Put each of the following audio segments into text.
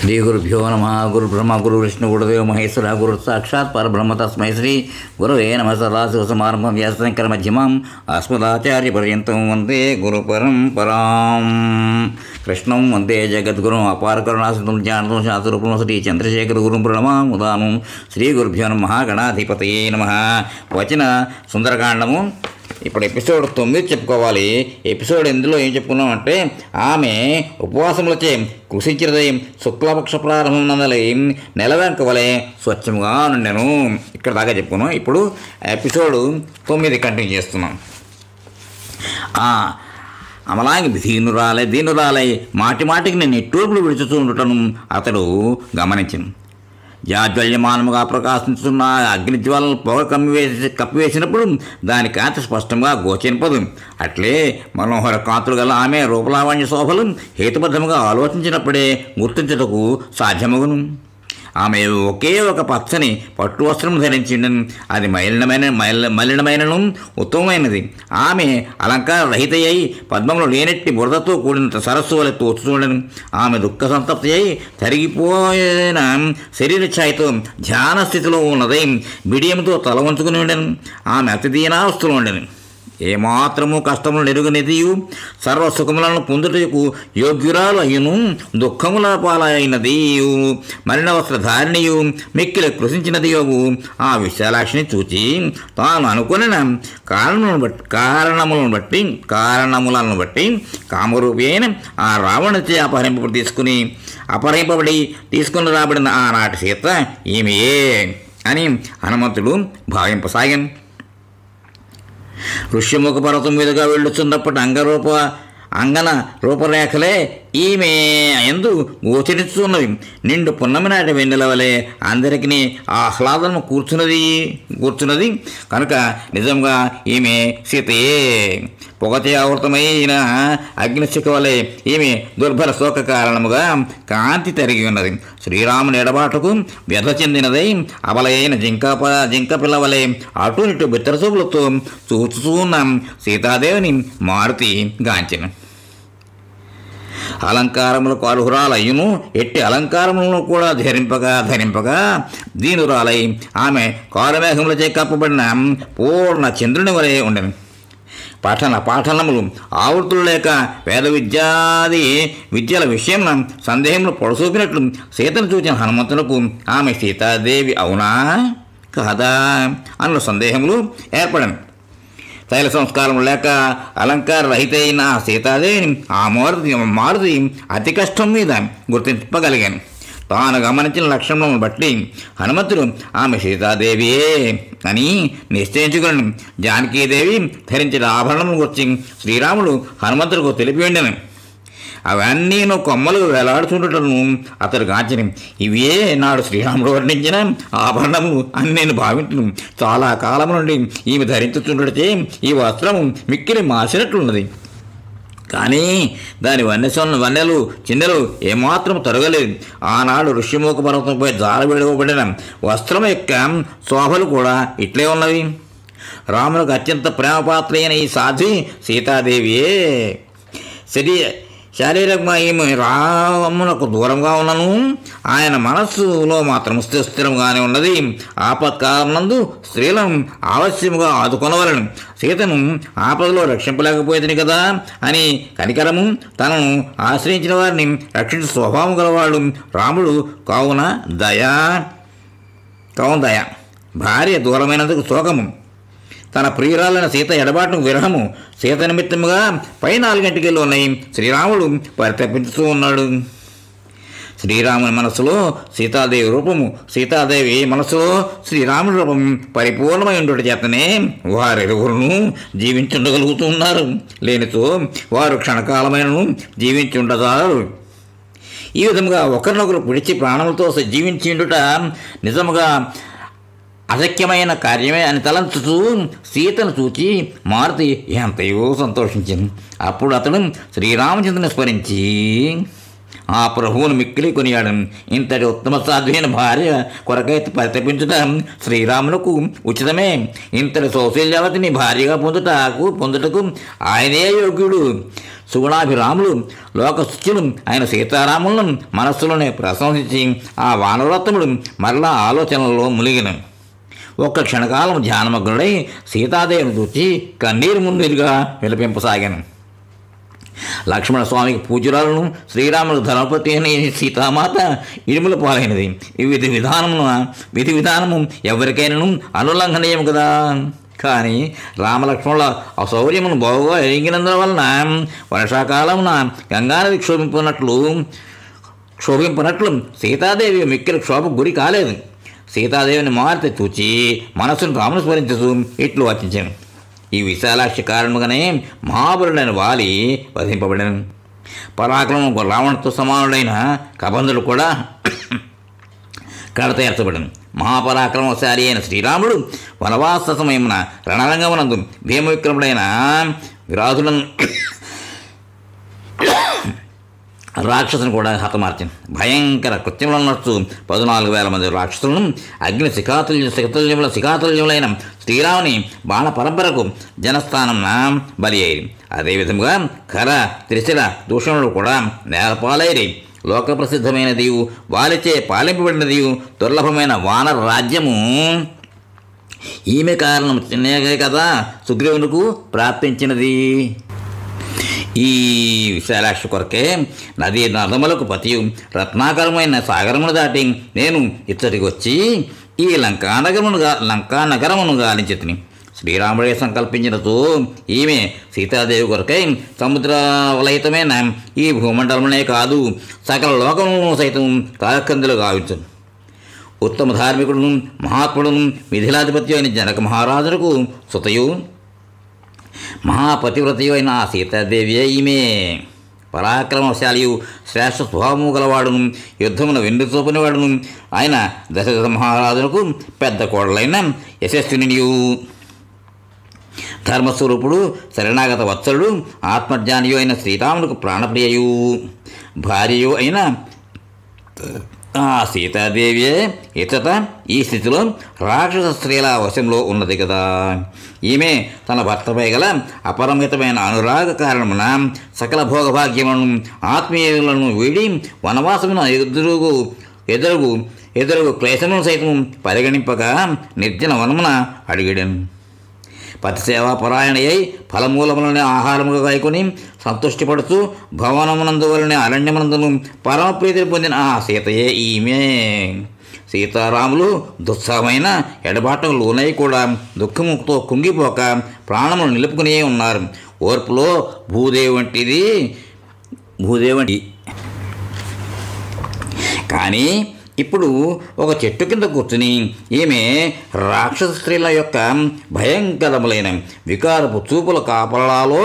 శ్రీ గురుభ్యో నమ. గురు బ్రహ్మ గురు విష్ణు గురుదేవ మహేశ్వర గురు సాక్షాత్ పరబ్రహ్మ తస్మై శ్రీ గురవే నమ. సదాశివసమారంభం వ్యాసశంకర మధ్యమాం అస్మదాచార్య పర్యంతం వందే గురు పరంపరాం. కృష్ణం వందే జగద్గురుం అపార కరుణాసితం జ్ఞానం శాస్త్రరూపం శ్రీ చంద్రశేఖర గురుం ప్రణమాముదాను. శ్రీ గురుభ్యో నమ. గణాధిపతయే నమ. వచన సుందరకాండము ఇప్పుడు ఎపిసోడ్ 9 చెప్పుకోవాలి. ఎపిసోడ్ ఎందులో ఏం చెప్పుకున్నామంటే, ఆమె ఉపవాసములచే కృషించినదై శుక్లపక్ష ప్రారంభం నందలి నెల వెనుక వలె స్వచ్ఛముగా నుండెను. ఇక్కడ దాకా చెప్పుకున్నాం. ఇప్పుడు ఎపిసోడ్ 9 కంటిన్యూ చేస్తున్నాం. అమలాంగి దీనురాలై మాటి మాటికి నేను నిట్టూర్పులు విడుచుతూ ఉండటం అతడు గమనించింది. జాజ్వల్యమానముగా ప్రకాశించుతున్న అగ్నిజ్వాలను పొగ కప్పివేసినప్పుడు దాని కాంతి స్పష్టంగా గోచరింపదు. అట్లే మనోహర కాంతులు గల ఆమె రూపలావణ్య శోభలు హేతుబద్ధముగా ఆలోచించినప్పుడే గుర్తించుటకు సాధ్యమగును. ఆమె ఒకే ఒక పచ్చని పట్టు వస్త్రం ధరించిండను. అది మలినమైనను ఉత్తమమైనది. ఆమె అలంకార రహిత అయి పద్మంలో లేనెట్టి బురదతో కూడిన సరస్సు వలె తోచుతుండను. ఆమె దుఃఖ సంతప్తి అయి తరిగిపోయిన శరీర ఛాయతో ధ్యాన స్థితిలో ఉన్నదై బిడియంతో తల వంచుకుని ఉండను. ఆమె అతి దీనావస్థలో ఉండను. ఏమాత్రము కష్టములు నెరుగునిదియు సర్వసుఖములను పొందుటకు యోగ్యురాలు అయ్యును. దుఃఖముల పాలైనదియు మలిన వస్త్రధారిణియు మిక్కిలి కృషించినదియోగు ఆ విశాలాక్షిని చూచి తాను అనుకున్న కారణములను బట్టి కామరూపి అయిన ఆ రావణచే అపహరింపబడి తీసుకుని రాబడిన ఆనాటి సీత ఈమెయే అని హనుమంతుడు భావింపసాగాను. ఋష్యముఖ పర్వతం మీదుగా వెళ్ళుచున్నప్పటి అంగన రూపరేఖలే ఈమె ఎందు గోచరిస్తున్నవి. నిండు పున్నమి నాటి వెన్నెల వలె అందరికీ ఆహ్లాదము కూర్చున్నది కనుక నిజంగా ఈమె సీతయే. పొగచే ఆవృతమైన అగ్నిశిఖ వలె ఈమె దుర్భర శోక కారణముగా కాంతి తరిగి ఉన్నది. శ్రీరాముని ఎడబాటుకు వ్యధ చెందినదై అబలైన జింక పిల్ల వలె అటు ఇటు బిత్తరసూపులతో చూచుతున్న సీతాదేవిని మారుతి గాంచెను. అలంకారములకు అర్హురాలయ్యును. ఎట్టి అలంకారములను కూడా ధరింపగా దీనురాలై ఆమె కారుమేఘములచే కప్పబడిన పూర్ణ చంద్రుని వలె ఉండెను. పాఠనములు ఆవృత్తులు లేక వేద విద్యల విషయం సందేహములు పొడసూపినట్లు సీతను చూచిన హనుమంతునకు ఆమె సీతాదేవి అవునా కాదా అన్న సందేహములు ఏర్పడను. తైల సంస్కారం లేక అలంకార రహిత అయిన సీతాదేవిని ఆ మారుతి అతి కష్టం మీద గుర్తింపగలిగాను. తాను గమనించిన లక్షణములను బట్టి హనుమంతుడు ఆమె సీతాదేవియే అని నిశ్చయించుకుని జానకీదేవి ధరించిన ఆభరణమును గురించి శ్రీరాముడు హనుమంతుడికి తెలిపి ఉండెను. అవన్నీ కొమ్మలు వేలాడుతుండటను అతడు గాంచని. ఇవే నాడు శ్రీరాముడు వర్ణించిన ఆభరణము అని నేను భావించను. చాలా కాలం నుండి ఈమె ధరించుతుండటే ఈ వస్త్రము మిక్కిలి మాసినట్లున్నది. కానీ దాని వన్నెలు చిన్నెలు ఏమాత్రం తరగలేదు. ఆనాడు ఋష్యముఖ పర్వతంపై జారబెడవబడిన వస్త్రం యొక్క శోభలు కూడా ఇట్లే ఉన్నవి. రామునికి అత్యంత ప్రేమపాత్ర అయిన ఈ సాధ్వి సీతాదేవియే. శారీరకంగా ఈమె రామునకు దూరంగా ఉన్నను, ఆయన మనస్సులో మాత్రం స్థిరంగానే ఉన్నది. ఆపత్కాలనందు స్త్రీలను ఆవశ్యముగా ఆదుకొనవలను. సీతను ఆపదలో రక్షింపలేకపోయింది కదా అని కనికరము, తనను ఆశ్రయించిన వారిని రక్షించే స్వభావం గలవాడు రాముడు. కావున దయ భార్య దూరమైనందుకు శోకము, తన ప్రియురాలైన సీత ఎడబాటును విరహము, సీత నిమిత్తముగా పై 4 గంటకెళ్ళు ఉన్నాయి శ్రీరాముడు పరితపించుతూ ఉన్నాడు. శ్రీరాముని మనస్సులో సీతాదేవి రూపము, సీతాదేవి మనస్సులో శ్రీరాముడి రూపం పరిపూర్ణమై ఉండటం చేతనే వారిరువురును జీవించుండగలుగుతూ ఉన్నారు. లేనితో వారు క్షణకాలమైనను జీవించుండజారు. ఈ విధముగా ఒకరినొకరు పిడిచి ప్రాణములతో జీవించిండుట నిజముగా అశక్యమైన కార్యమే అని తలంచుతూ సీతను చూచి మారుతి ఎంతయో సంతోషించింది. అప్పుడు అతడు శ్రీరామచంద్రుని స్మరించి ఆ ప్రభువును మిక్కిలి కొనియాడు. ఇంతటి ఉత్తమ సాధ్వైన భార్య కొరకై పరితపించుట శ్రీరామునకు ఉచితమే. ఇంతటి సౌశల్యవతిని భార్యగా పొందుటకు ఆయనే యోగ్యుడు. సుగుణాభిరాములు లోకశుచులు అయిన సీతారాములను మనస్సులోనే ప్రశంసించి ఆ వానరోత్తముడు మరలా ఆలోచనలో మునిగిన. ఒక్క క్షణకాలం ధ్యానమగ్నుడై సీతాదేవిని చూచి కన్నీరు మున్నీరుగా విలపింపసాగాను. లక్ష్మణస్వామికి పూజ్యురాలను, శ్రీరాముడు ధర్మపతి అని సీతామాత ఇరుముల పాలైనది. ఈ విధి విధానము ఎవరికైనాను అనుల్లంఘనీయం కదా. కానీ రామలక్ష్మణుల అశౌర్యమును బాగుగా ఎరిగినందువలన వర్షాకాలమున గంగానది క్షోభింపనట్లు సీతాదేవి మిక్కిలి క్షోభకు గురి కాలేదు. సీతాదేవిని మారితే చూచి మనస్సును రామును స్మరించు ఇట్లు వర్తించాను. ఈ విశాలాక్షి కారణముగానే మహాబలుడైన వాలి వధింపబడను. పరాక్రమం రావణుతో సమానుడైన కబంధుడు కూడా కడతేర్చబడను. మహాపరాక్రమశాలి అయిన శ్రీరాముడు వనవాస సమయమున రణరంగమునందు భీమవిక్రముడైన విరాధులను రాక్షసుని కూడా హతమార్చింది. భయంకర కృత్యములను నడుచు 14,000 మంది రాక్షసులను అగ్ని శిఖాతుల్యములైన శ్రీరాముని బాణ పరంపరకు జనస్థానం బలి అయ్యి. అదేవిధముగా ఖర, త్రిశిల దూషణులు కూడా నేలపాలైరి. లోక ప్రసిద్ధమైనది వాలిచే పాలింపబడినది దుర్లభమైన వానర రాజ్యము ఈమె కారణం చిన్నగా కదా సుగ్రీవునికి ప్రాప్తించినది. ఈ విశాలాక్షి కొరకే నదీ నదములకు పతియు రత్నాకరమైన సాగరమును దాటి నేను ఇచ్చటికి వచ్చి ఈ లంకానగరమును గాలించితిని. శ్రీరాముడే సంకల్పించినతో ఈమె సీతాదేవి కొరకై సముద్ర వలయితమైన ఈ భూమండలమునే కాదు సకల లోకమును సైతం కాకందులు గావించు. ఉత్తమ ధార్మికుడును మహాత్ముడును మిథిలాధిపతి అయిన జనక మహారాజులకు సుతయు మహాపతివ్రతయు అయిన ఆ సీతాదేవియే ఈమె. పరాక్రమశాలియు శ్రేష్ఠ స్వభావము గలవాడును యుద్ధమును వెన్ను చూపనివాడును ఆయన దశరథ మహారాజునకు పెద్ద కోడలైన యశస్వినియు ధర్మస్వరూపుడు శరణాగత వత్సలుడు ఆత్మజ్ఞానియు అయిన శ్రీరామునికి ప్రాణప్రియయు భార్యయు అయిన ఆ సీతాదేవియే ఇతట ఈ స్థితిలో రాక్షస స్త్రీల వశంలో ఉన్నది కదా. ఈమె తన భర్తపై గల అపరిమితమైన అనురాగ కారణమున సకల భోగభాగ్యములను ఆత్మీయులను వీడి వనవాసమున ఎదురుగు క్లేశమును సైతం పరిగణింపగా నిర్జన వనమున అడిగాడను. పతిసేవా పరాయణయ్యై ఫలమూలములనే ఆహారముగా గాయకొని సంతుష్టిపడుతూ భవనమునందు వలనే అరణ్యమునందును పరమప్రీతిని పొందిన ఆ సీతయే ఈమె. సీతారాములు దుస్సహమైన ఎడబాటకు లోనై కూడా దుఃఖముతో కుంగిపోక ప్రాణములు నిలుపుకునే ఉన్నారు. ఓర్పులో భూదేవి వంటి కానీ ఇప్పుడు ఒక చెట్టు కింద కూర్చుని ఈమె రాక్షస స్త్రీల యొక్క భయంకరములైన వికారపు చూపుల కాపలాలో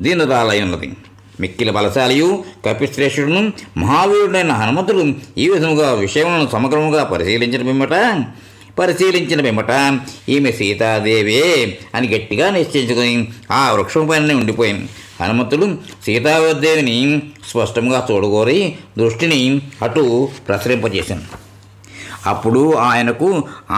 దీనురాలై ఉన్నది. మిక్కిలి బలశాలియు కపిశ్రేష్ఠుడును మహావీరుడైన హనుమంతుడు ఈ విధముగా విషయములను సమగ్రముగా పరిశీలించిన పిమ్మట ఈమె సీతాదేవే అని గట్టిగా నిశ్చయించుకొని ఆ వృక్షం పైన ఉండిపోయింది. హనుమంతుడు సీతాదేవిని స్పష్టంగా చూడగోరి దృష్టిని అటు ప్రసరింపజేశాను. అప్పుడు ఆయనకు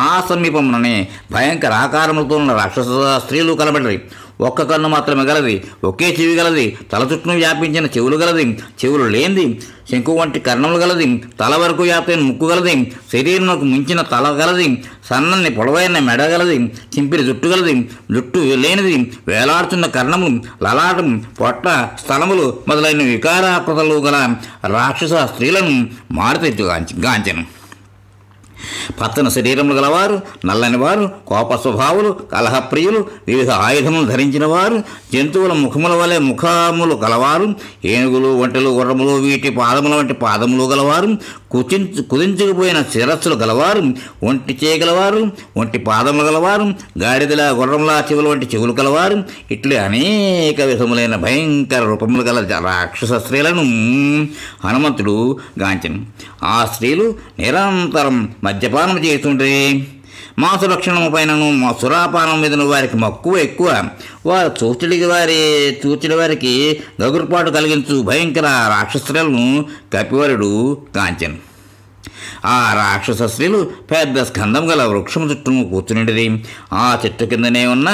ఆ సమీపంలోనే భయంకర ఆకారములతో ఉన్న రాక్షస స్త్రీలు కనబడ్డాయి. ఒక్క కన్ను మాత్రమే గలది, ఒకే చెవి గలది, తల చుట్టూ వ్యాపించిన చెవులు గలది, చెవులు లేనిది, శంకు వంటి కర్ణములు గలది, తల వరకు వ్యాపైన ముక్కు గలది, శరీరంకు మించిన తల గలది, సన్నని పొడవైన మెడ గలది, చింపిరి జుట్టు గలది, జుట్టు లేనిది, వేలాడుతున్న కర్ణములు, లలాటం, పొట్ట, స్థలములు మొదలైన వికారాకృతలు గల రాక్షస స్త్రీలను మారుతెచ్చు గాంచెను. పచ్చని శరీరములు గలవారు, నల్లని వారు, కోప స్వభావులు, కలహప్రియులు, వివిధ ఆయుధములు ధరించిన వారు, జంతువుల ముఖముల వలె ముఖములు గలవారు, ఏనుగులు, ఒంటెలు, గుర్రములు వీటి పాదముల వంటి పాదములు గలవారు, కుదించుకుపోయిన శిరస్సులు గలవారు, ఒంటి చేయగలవారు, ఒంటి పాదములు గలవారు, గాడిదల గుర్రముల చెవుల వంటి చెవులు గలవారు, ఇట్లే అనేక విధములైన భయంకర రూపములు గల రాక్షస స్త్రీలను హనుమంతుడు గాంచెను. ఆ స్త్రీలు నిరంతరం మద్యపానం చేస్తుంటే మాంసభక్షణము పైనను సురాపానం మీదను వారికి మక్కువ ఎక్కువ. వారు చూచిడి వారికి గగురుపాటు కలిగించు భయంకర రాక్షసులను కపివరుడు కాంచెను. ఆ రాక్షస స్త్రీలు పెద్ద స్కందం గల వృక్షము చుట్టూ కూర్చునిండిది. ఆ చెట్టు కిందనే ఉన్న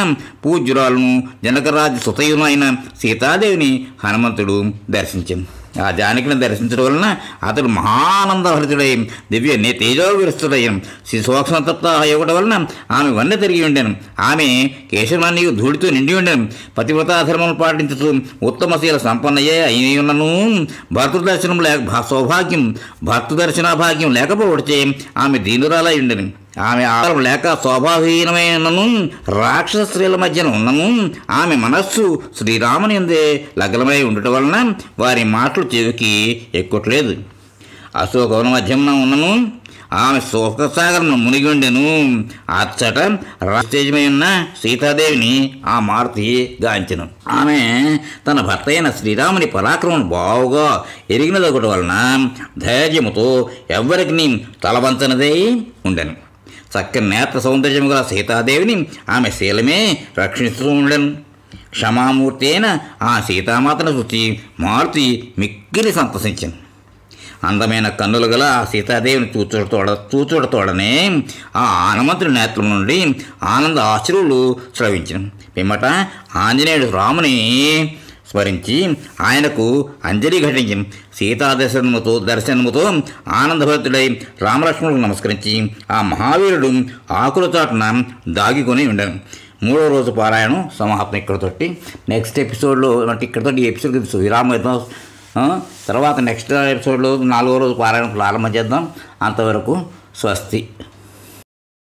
పూజ్యురాలను జనకరాజు సుతయును అయిన సీతాదేవిని హనుమంతుడు దర్శించాను. ఆ జానకిని దర్శించడం వలన అతడు మహానందభరితుడై దివ్య తేజోవిరుస్తుడై శిశోక్షతప్త అయ్యడం వలన ఆమె వన్నె తిరిగి ఉండెను. ఆమె కేశవాన్ని ధూళితో నిండి ఉండెను. పతివ్రతాధర్మం పాటించుతూ ఉత్తమశీల సంపన్నయే అయి ఉన్నను భర్తృదర్శన భాగ్యం లేకపోవచ్చే ఆమె దీనురాలై ఉండెను. ఆమె ఆహారం లేక స్వభావహీనమైనను రాక్షస స్త్రీల మధ్యన ఉన్నను ఆమె మనస్సు శ్రీరాముని యందే లగ్నమై ఉండటం వలన వారి మాటలు చెవికి ఎక్కువట్లేదు. అశోకవన మధ్యమున ఉన్నను ఆమె శోకసాగరను మునిగి ఉండెను. అచ్చట రాజతేజమై ఉన్న సీతాదేవిని ఆ మారుతి గాంచెను. ఆమె తన భర్త అయిన శ్రీరాముని పరాక్రమం బావుగా ఎరిగినదొకటి వలన ధైర్యముతో ఎవ్వరికి తలవంచనదై ఉండెను. చక్కని నేత్ర సౌందర్యము గల సీతాదేవిని ఆమె శీలమే రక్షిస్తూ ఉండెను. క్షమామూర్తి అయిన ఆ సీతామాతను చూచి మారుతి మిక్కిలి సంతసించాను. అందమైన కన్నులు గల ఆ సీతాదేవిని చూచుడతోడనే ఆ హనుమంతుడి నేత్రం నుండి ఆనంద ఆశ్రువులు స్రవించను. పిమ్మట ఆంజనేయుడు రాముని స్మరించి ఆయనకు అంజలి ఘటించిన. దర్శనముతో ఆనందభరితుడై రామలక్ష్మణులకు నమస్కరించి ఆ మహావీరుడు ఆకుల చాటున దాగికొని ఉండను. 3వ రోజు పారాయణం సమాప్తం ఇక్కడతోటి. నెక్స్ట్ ఎపిసోడ్లో అంటే ఇక్కడతోటి ఈ ఎపిసోడ్కి విరామం ఇద్దాం. తర్వాత నెక్స్ట్ ఎపిసోడ్లో 4వ రోజు పారాయణం ప్రారంభం చేద్దాం. అంతవరకు స్వస్తి.